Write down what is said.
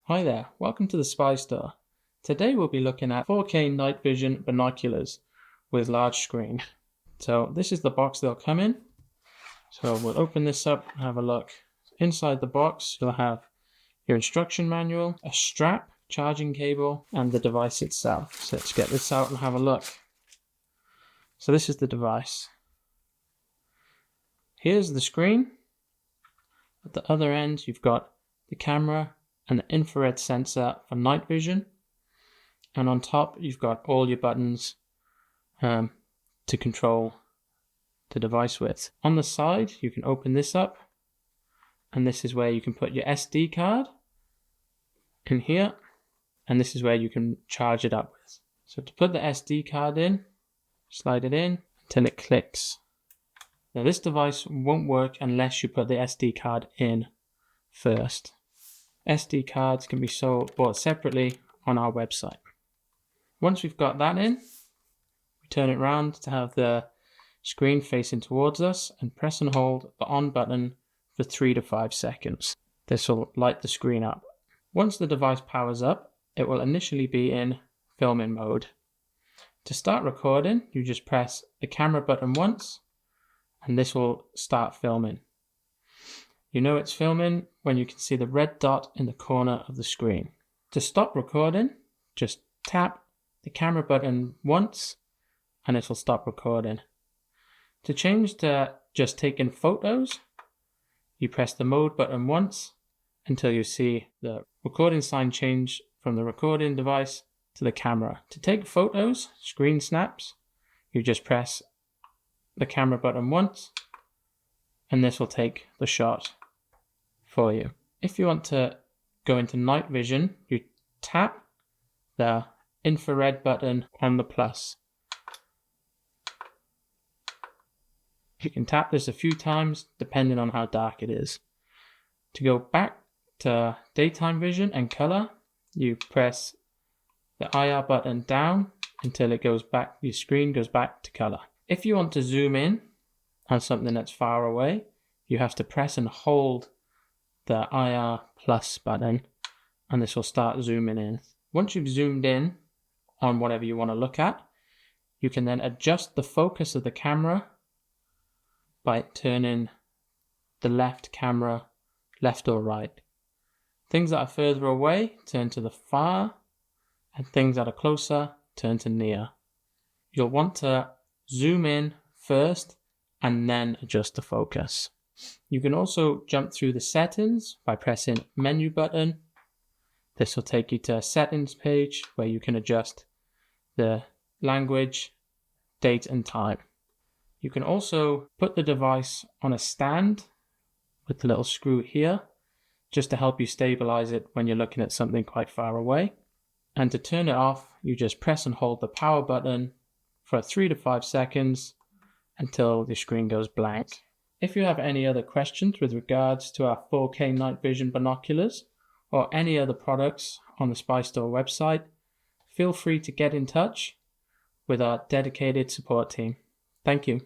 Hi there, welcome to the Spy Store. Today we'll be looking at 4K night vision binoculars with large screen. So this is the box they'll come in. So we'll open this up and have a look. Inside the box you'll have your instruction manual, a strap, charging cable, and the device itself. So let's get this out and have a look. So this is the device. Here's the screen. At the other end you've got the camera and the infrared sensor for night vision, and on top you've got all your buttons to control the device with. On the side you can open this up, and this is where you can put your SD card in here, and this is where you can charge it up with. So to put the SD card in, slide it in until it clicks. Now this device won't work unless you put the SD card in first. SD cards can be bought separately on our website. Once we've got that in, we turn it around to have the screen facing towards us and press and hold the on button for 3 to 5 seconds. This will light the screen up. Once the device powers up, it will initially be in filming mode. To start recording, you just press the camera button once and this will start filming. You know it's filming when you can see the red dot in the corner of the screen. To stop recording, just tap the camera button once and it will stop recording. To change to just taking photos, you press the mode button once until you see the recording sign change from the recording device to the camera. To take photos, screen snaps, you just press the camera button once and this will take the shot for you. If you want to go into night vision, you tap the infrared button on the plus. You can tap this a few times depending on how dark it is. To go back to daytime vision and color, you press the IR button down until it goes back, your screen goes back to color. If you want to zoom in on something that's far away, you have to press and hold the IR plus button and this will start zooming in. Once you've zoomed in on whatever you want to look at, you can then adjust the focus of the camera by turning the left camera left or right. Things that are further away turn to the far, and things that are closer turn to near. You'll want to zoom in first and then adjust the focus. You can also jump through the settings by pressing menu button. This will take you to a settings page where you can adjust the language, date and time. You can also put the device on a stand with the little screw here just to help you stabilize it when you're looking at something quite far away. And to turn it off, you just press and hold the power button for 3 to 5 seconds until the screen goes blank. If you have any other questions with regards to our 4K night vision binoculars or any other products on the Spy Store website, feel free to get in touch with our dedicated support team. Thank you.